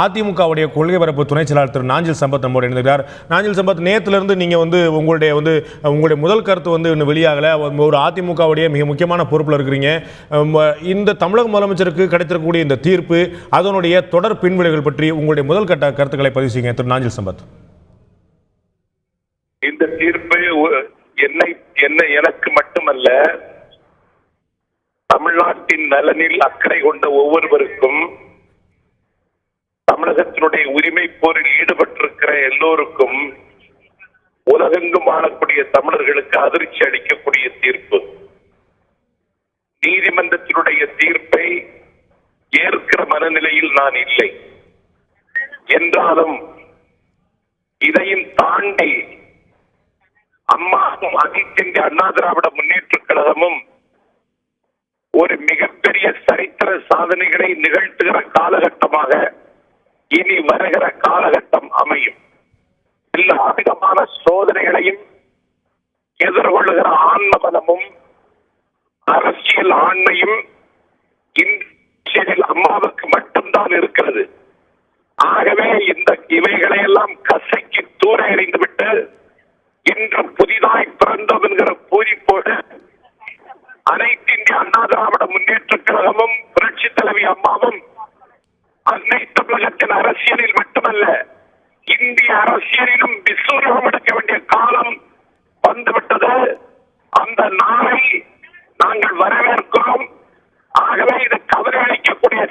அதிமுகவுடைய கொள்கை பரப்பு துணை செயலாளர் திரு நாஞ்சில் சம்பத் நம்மோடு இணைந்திருக்கிறார். நாஞ்சில் சம்பத், நேற்றிலிருந்து நீங்கள் உங்களுடைய முதல் கருத்து இன்னும் வெளியாகலை. ஒரு அதிமுகவுடைய மிக முக்கியமான பொறுப்பில் இருக்கிறீங்க. இந்த தமிழக முதலமைச்சருக்கு கிடைத்திருக்கக்கூடிய இந்த தீர்ப்பு, அதனுடைய தொடர் பின்விளைவுகள் பற்றி உங்களுடைய முதல் கட்ட கருத்துக்களை பதிவு செய்யுங்க திரு நாஞ்சில் சம்பத். இந்த தீர்ப்பு எனக்கு மட்டுமல்ல, தமிழ்நாட்டின் நலனில் அக்கறை கொண்ட ஒவ்வொருவருக்கும், தமிழகத்தினுடைய உரிமை போரில் ஈடுபட்டிருக்கிற எல்லோருக்கும், உலகெங்கும் வாழக்கூடிய தமிழர்களுக்கு அதிர்ச்சி அளிக்கக்கூடிய தீர்ப்பு. நீதிமன்றத்தினுடைய தீர்ப்பை ஏற்கிற மனநிலையில் நான் இல்லை என்றாலும், இதையும் தாண்டி அம்மாவும் அனைத்திந்திய அண்ணா திராவிட முன்னேற்ற கழகமும் ஒரு மிகப்பெரிய சரித்திர சாதனைகளை நிகழ்த்துகிற காலகட்டமாக இனி வருகிற காலகட்டம் அமையும். எல்லா விதமான சோதனைகளையும் எதிர்கொள்ளுகிற ஆன்மபலமும் அரசியல் ஆண்மையும் அம்மாவுக்கு மட்டும்தான் இருக்கிறது. ஆகவே இவைகளை எல்லாம் கசைக்கு தூர எறிந்துவிட்டு இன்று புதிதாய் பிறந்தோம் என்கிற பூரிப்போடு அனைத்து இந்திய அண்ணா திராவிட முன்னேற்ற கழகமும் புரட்சி தலைவி அம்மாவும் அன்னை தமிழகத்தின் அரசியலில் மட்டுமல்ல, இந்திய அரசியலிலும் விஸ்வரூபம் எடுக்க வேண்டிய காலம் வந்துவிட்டது. அந்த நாளை நாங்கள் வரவேற்கிறோம். ஆகவே இது கவலை அளிக்கக்கூடிய